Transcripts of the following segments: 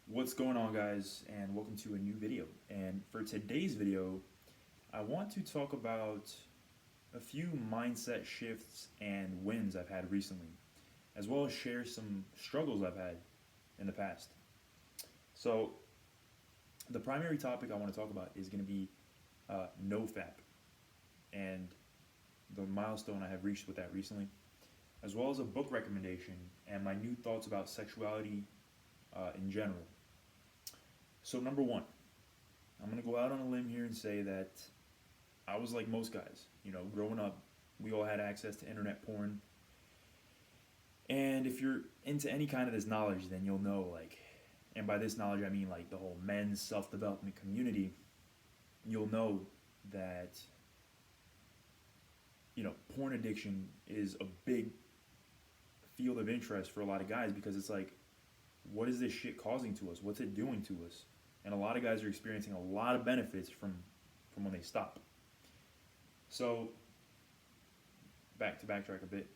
What's going on, guys, and welcome to a new video. And for today's video, I want to talk about a few mindset shifts and wins I've had recently, as well as share some struggles I've had in the past. So, the primary topic I want to talk about is going to be Nofap and the milestone I have reached with that recently, as well as a book recommendation and my new thoughts about sexuality in general. So, number one, I'm going to go out on a limb here and say that I was like most guys. Growing up, we all had access to internet porn. And if you're into any kind of this knowledge, then you'll know, and by this knowledge, I mean like the whole men's self development community, you'll know that, porn addiction is a big field of interest for a lot of guys because it's like, what is this shit causing to us? What's it doing to us? And a lot of guys are experiencing a lot of benefits from when they stop. So, backtrack a bit.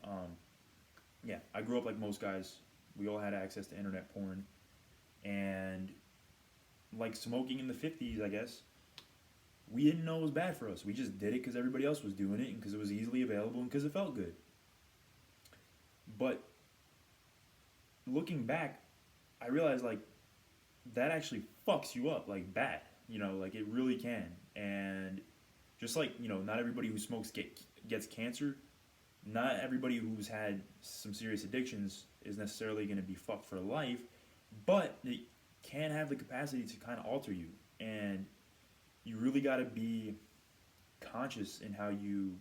Yeah, I grew up like most guys. We all had access to internet porn, and like smoking in the 50s, I guess. We didn't know it was bad for us. We just did it because everybody else was doing it and because it was easily available and because it felt good. But looking back, I realized that actually fucks you up bad. It really can. And just not everybody who smokes gets cancer. Not everybody who's had some serious addictions is necessarily going to be fucked for life, but it can have the capacity to kind of alter you. And you really got to be conscious in how you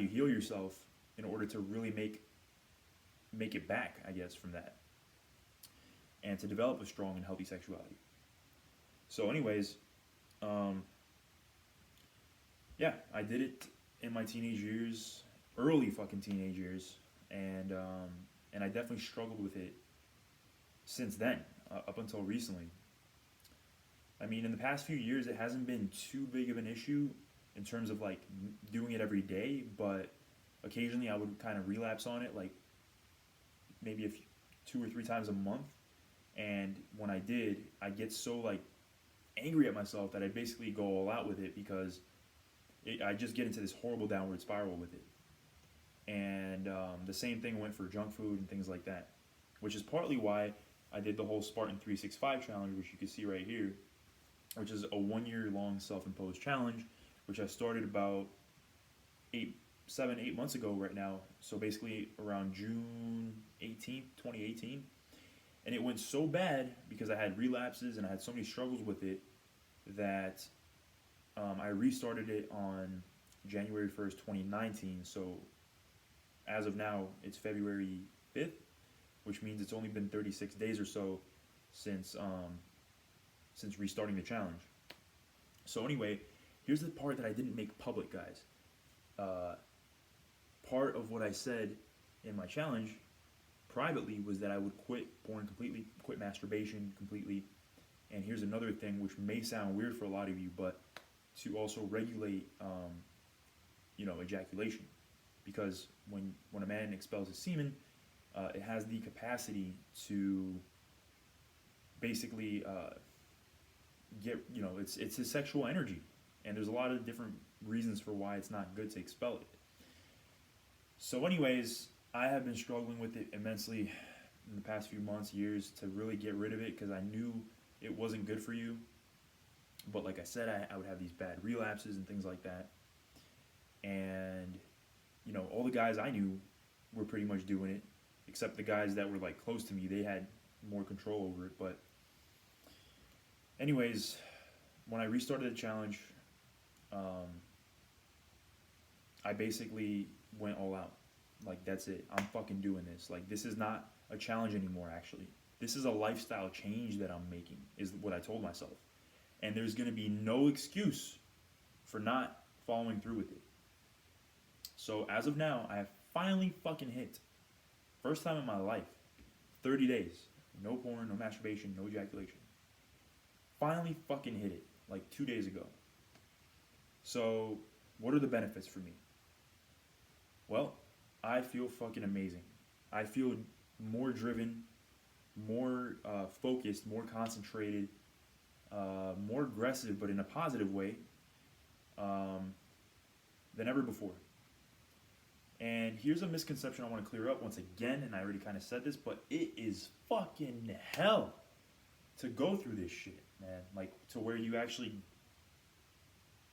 heal yourself in order to really make it back, I guess, from that, and to develop a strong and healthy sexuality. So, anyways, yeah, I did it in my teenage years, early fucking teenage years, and I definitely struggled with it since then, up until recently. I mean, in the past few years, it hasn't been too big of an issue in terms of doing it every day, but occasionally I would kind of relapse on it, maybe 2 or 3 times a month. And when I did, I get so angry at myself that I basically go all out with it because I just get into this horrible downward spiral with it. And the same thing went for junk food and things like that, which is partly why I did the whole Spartan 365 challenge, which you can see right here, which is a 1 year long self-imposed challenge, which I started about 7, 8 months ago right now. So basically around June 18th, 2018. And it went so bad because I had relapses and I had so many struggles with it that I restarted it on January 1st, 2019. So as of now, it's February 5th, which means it's only been 36 days or so since restarting the challenge. So anyway, here's the part that I didn't make public, guys. Part of what I said in my challenge privately was that I would quit porn completely, quit masturbation completely. And here's another thing which may sound weird for a lot of you, but to also regulate, ejaculation. Because when a man expels his semen, it has the capacity to basically it's his sexual energy. And there's a lot of different reasons for why it's not good to expel it. So anyways, I have been struggling with it immensely in the past few months, years, to really get rid of it because I knew it wasn't good for you. But like I said, I would have these bad relapses and things like that. And, all the guys I knew were pretty much doing it, except the guys that were close to me. They had more control over it. But anyways, when I restarted the challenge, I basically went all out. That's it. I'm fucking doing this. This is not a challenge anymore, actually. This is a lifestyle change that I'm making, is what I told myself. And there's going to be no excuse for not following through with it. So as of now, I have finally fucking hit, first time in my life, 30 days. No porn, no masturbation, no ejaculation. Finally fucking hit it, 2 days ago. So, what are the benefits for me? Well, I feel fucking amazing. I feel more driven, more focused, more concentrated, more aggressive, but in a positive way, than ever before. And here's a misconception I want to clear up once again, and I already kind of said this, but it is fucking hell to go through this shit, man. Like, to where you actually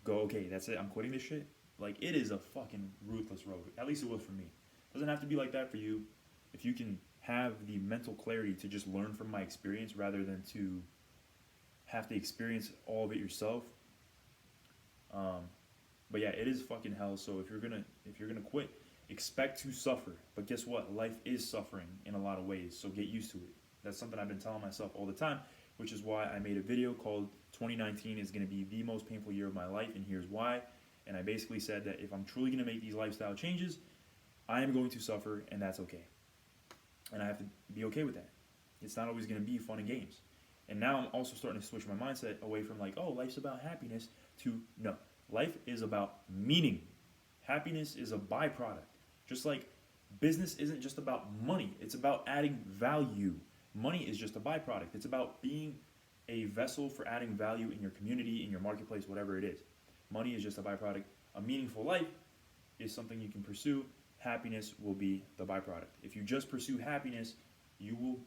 go, okay, that's it, I'm quitting this shit. Like, it is a fucking ruthless road. At least it was for me. It doesn't have to be like that for you. If you can have the mental clarity to just learn from my experience rather than to have to experience all of it yourself. But yeah, it is fucking hell. So if you're gonna quit, expect to suffer. But guess what? Life is suffering in a lot of ways. So get used to it. That's something I've been telling myself all the time, which is why I made a video called 2019 is going to be the most painful year of my life, and here's why. And I basically said that if I'm truly going to make these lifestyle changes, I am going to suffer, and that's okay. And I have to be okay with that. It's not always going to be fun and games. And now I'm also starting to switch my mindset away from like, oh, life's about happiness, to no, life is about meaning. Happiness is a byproduct. Just like business isn't just about money, it's about adding value. Money is just a byproduct. It's about being a vessel for adding value in your community, in your marketplace, whatever it is. Money is just a byproduct. A meaningful life is something you can pursue. Happiness will be the byproduct. If you just pursue happiness, you will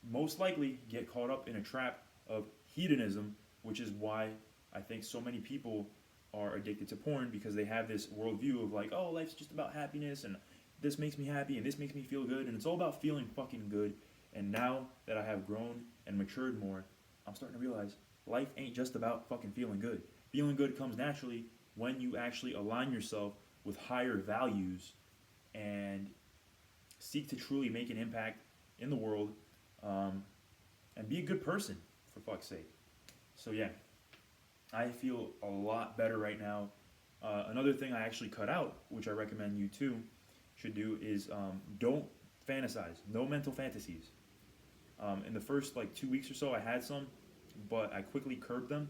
most likely get caught up in a trap of hedonism, which is why I think so many people are addicted to porn, because they have this worldview of like, oh, life's just about happiness, and this makes me happy, and this makes me feel good, and it's all about feeling fucking good. And now that I have grown and matured more, I'm starting to realize life ain't just about fucking feeling good. Feeling good comes naturally when you actually align yourself with higher values and seek to truly make an impact in the world, and be a good person, for fuck's sake. So yeah, I feel a lot better right now. Another thing I actually cut out, which I recommend you too should do, is don't fantasize. No mental fantasies. In the first like 2 weeks or so, I had some, but I quickly curbed them.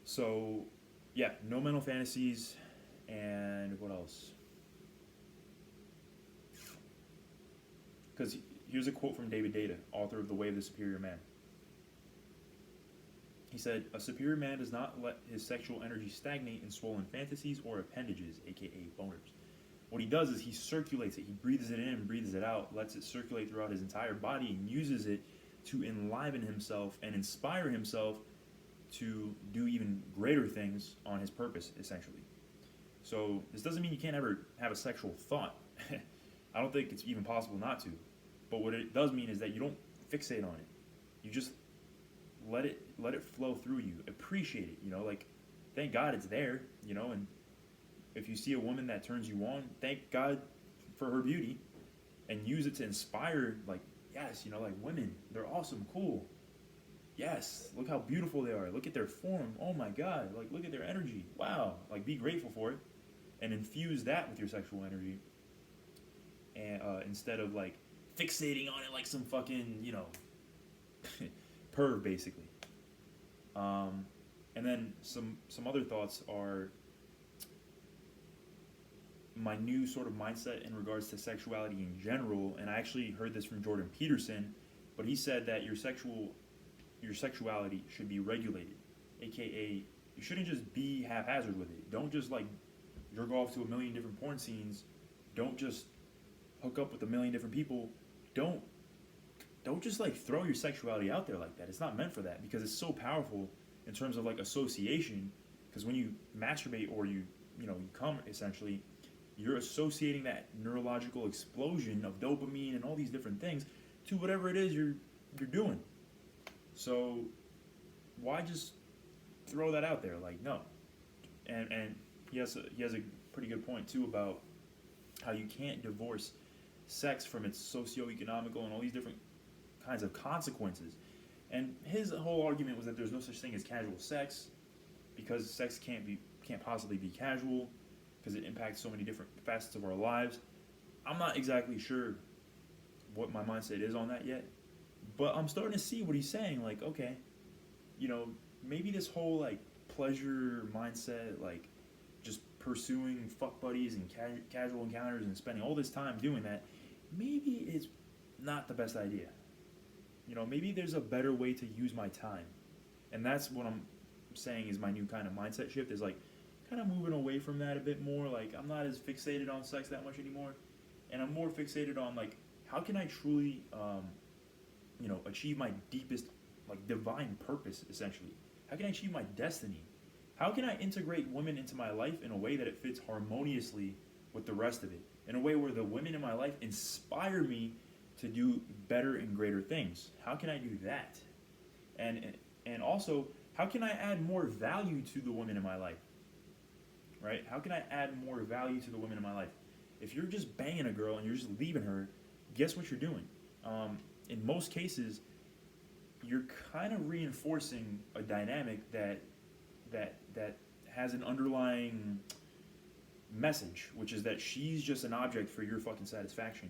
So yeah, no mental fantasies. And what else? Because here's a quote from David Data, author of The Way of the Superior Man. He said, a superior man does not let his sexual energy stagnate in swollen fantasies or appendages, aka boners. What he does is he circulates it. He breathes it in, breathes it out, lets it circulate throughout his entire body, and uses it to enliven himself and inspire himself to do even greater things on his purpose, essentially. So this doesn't mean you can't ever have a sexual thought. I don't think it's even possible not to. But what it does mean is that you don't fixate on it. You just let it flow through you. Appreciate it, like, thank God it's there, and if you see a woman that turns you on, thank God for her beauty, and use it to inspire, like, yes, like, women, they're awesome, cool. Yes, look how beautiful they are. Look at their form. Oh my God, like, look at their energy. Wow, like, be grateful for it, and infuse that with your sexual energy, and instead of like fixating on it like some fucking, perv, basically. And then some other thoughts are my new sort of mindset in regards to sexuality in general. And I actually heard this from Jordan Peterson, but he said that your sexuality should be regulated, aka you shouldn't just be haphazard with it. Don't just like jerk off to a million different porn scenes. Don't just hook up with a million different people. Don't just like throw your sexuality out there like that. It's not meant for that, because it's so powerful in terms of like association. Because when you masturbate or you come, essentially, you're associating that neurological explosion of dopamine and all these different things to whatever it is you're doing. So why just throw that out there? Like, no. And he has a pretty good point too about how you can't divorce sex from its socio-economical and all these different kinds of consequences. And his whole argument was that there's no such thing as casual sex, because sex can't possibly be casual, because it impacts so many different facets of our lives. I'm not exactly sure what my mindset is on that yet, but I'm starting to see what he's saying. Like, okay, maybe this whole like pleasure mindset, like just pursuing fuck buddies and casual encounters and spending all this time doing that, maybe it's not the best idea. maybe there's a better way to use my time. And that's what I'm saying is my new kind of mindset shift is like kind of moving away from that a bit more. Like I'm not as fixated on sex that much anymore, and I'm more fixated on like how can I truly, achieve my deepest like divine purpose essentially. How can I achieve my destiny? How can I integrate women into my life in a way that it fits harmoniously with the rest of it? In a way where the women in my life inspire me to do better and greater things. How can I do that? And also, how can I add more value to the women in my life? Right? How can I add more value to the women in my life? If you're just banging a girl and you're just leaving her, guess what you're doing? In most cases, you're kind of reinforcing a dynamic that has an underlying message, which is that she's just an object for your fucking satisfaction.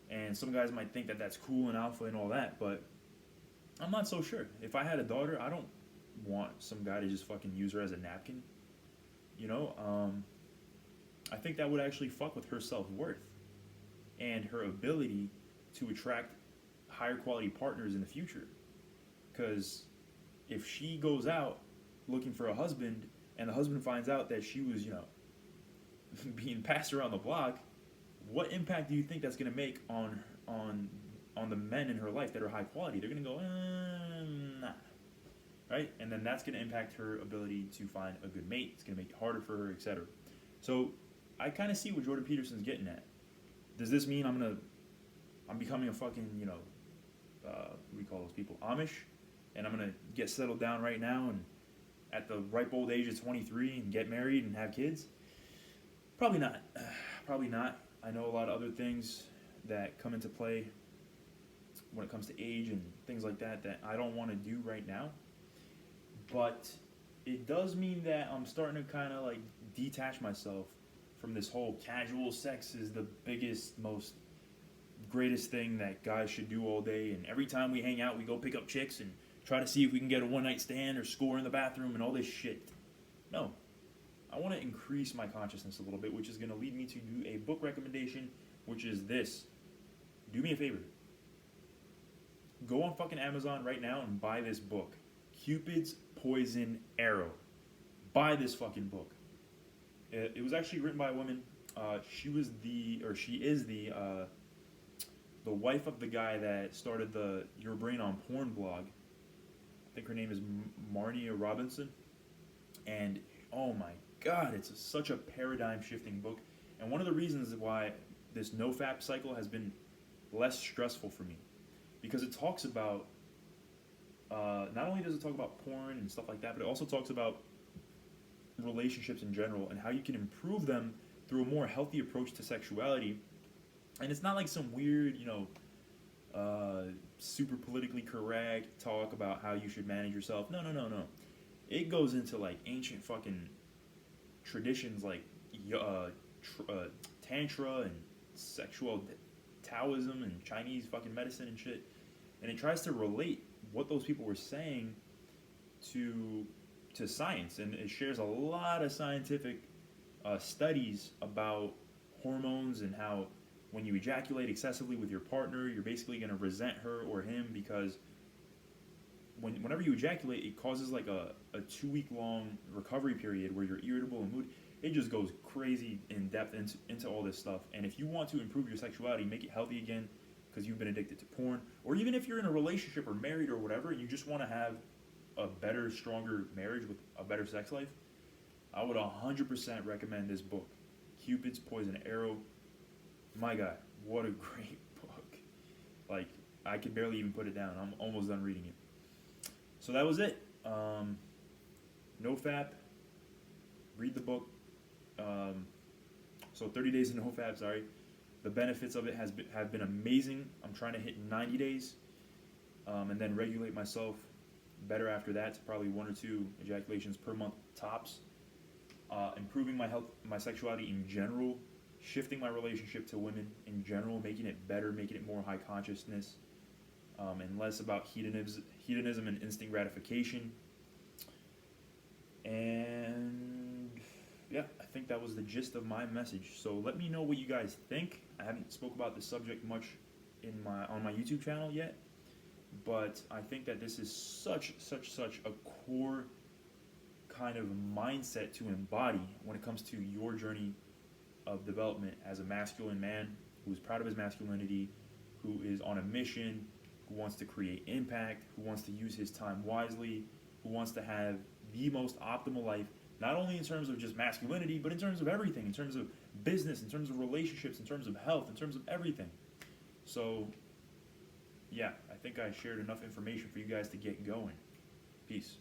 And some guys might think that that's cool and alpha and all that, but I'm not so sure. If I had a daughter, I don't want some guy to just fucking use her as a napkin. I think that would actually fuck with her self-worth and her ability to attract higher quality partners in the future. Because if she goes out looking for a husband and the husband finds out that she was, being passed around the block, what impact do you think that's going to make on the men in her life that are high quality? They're going to go, nah. Right? And then that's going to impact her ability to find a good mate. It's going to make it harder for her, etc. So I kind of see what Jordan Peterson's getting at. Does this mean I'm becoming a fucking, what do we call those people? Amish? And I'm going to get settled down right now and at the ripe old age of 23 and get married and have kids? Probably not. Probably not. I know a lot of other things that come into play when it comes to age and things like that I don't want to do right now. But it does mean that I'm starting to kind of like detach myself from this whole casual sex is the biggest, most greatest thing that guys should do all day. And every time we hang out, we go pick up chicks and try to see if we can get a one-night stand or score in the bathroom and all this shit. No. I want to increase my consciousness a little bit, which is going to lead me to do a book recommendation, which is this. Do me a favor. Go on fucking Amazon right now and buy this book. Cupid's Poison Arrow. Buy this fucking book. It was actually written by a woman. She is the wife of the guy that started the Your Brain on Porn blog. I think her name is Marnia Robinson. And oh my God, it's such a paradigm-shifting book. And one of the reasons why this Nofap cycle has been less stressful for me, because it talks about, not only does it talk about porn and stuff like that, but it also talks about relationships in general and how you can improve them through a more healthy approach to sexuality. And it's not like some weird, super politically correct talk about how you should manage yourself. No. It goes into like ancient fucking traditions like Tantra and sexual Taoism and Chinese fucking medicine and shit. And it tries to relate what those people were saying to science. And it shares a lot of scientific studies about hormones and how when you ejaculate excessively with your partner, you're basically going to resent her or him because whenever you ejaculate, it causes like a 2-week-long recovery period where you're irritable and moody. It just goes crazy in depth into all this stuff. And if you want to improve your sexuality, make it healthy again because you've been addicted to porn, or even if you're in a relationship or married or whatever, and you just want to have a better, stronger marriage with a better sex life, I would 100% recommend this book, Cupid's Poison Arrow. My God, what a great book. Like, I could barely even put it down. I'm almost done reading it. So that was it. Nofap. Read the book. So 30 days of Nofap, sorry. The benefits of it have been amazing. I'm trying to hit 90 days and then regulate myself better after that to probably 1 or 2 ejaculations per month tops. Improving my health, my sexuality in general, shifting my relationship to women in general, making it better, making it more high consciousness, and less about hedonism and instant gratification. And yeah, I think that was the gist of my message. So let me know what you guys think. I haven't spoke about this subject much on my YouTube channel yet, But I think that this is such a core kind of mindset to embody when it comes to your journey of development as a masculine man who is proud of his masculinity, who is on a mission, who wants to create impact, who wants to use his time wisely, who wants to have the most optimal life, not only in terms of just masculinity, but in terms of everything, in terms of business, in terms of relationships, in terms of health, in terms of everything. So, yeah, I think I shared enough information for you guys to get going. Peace.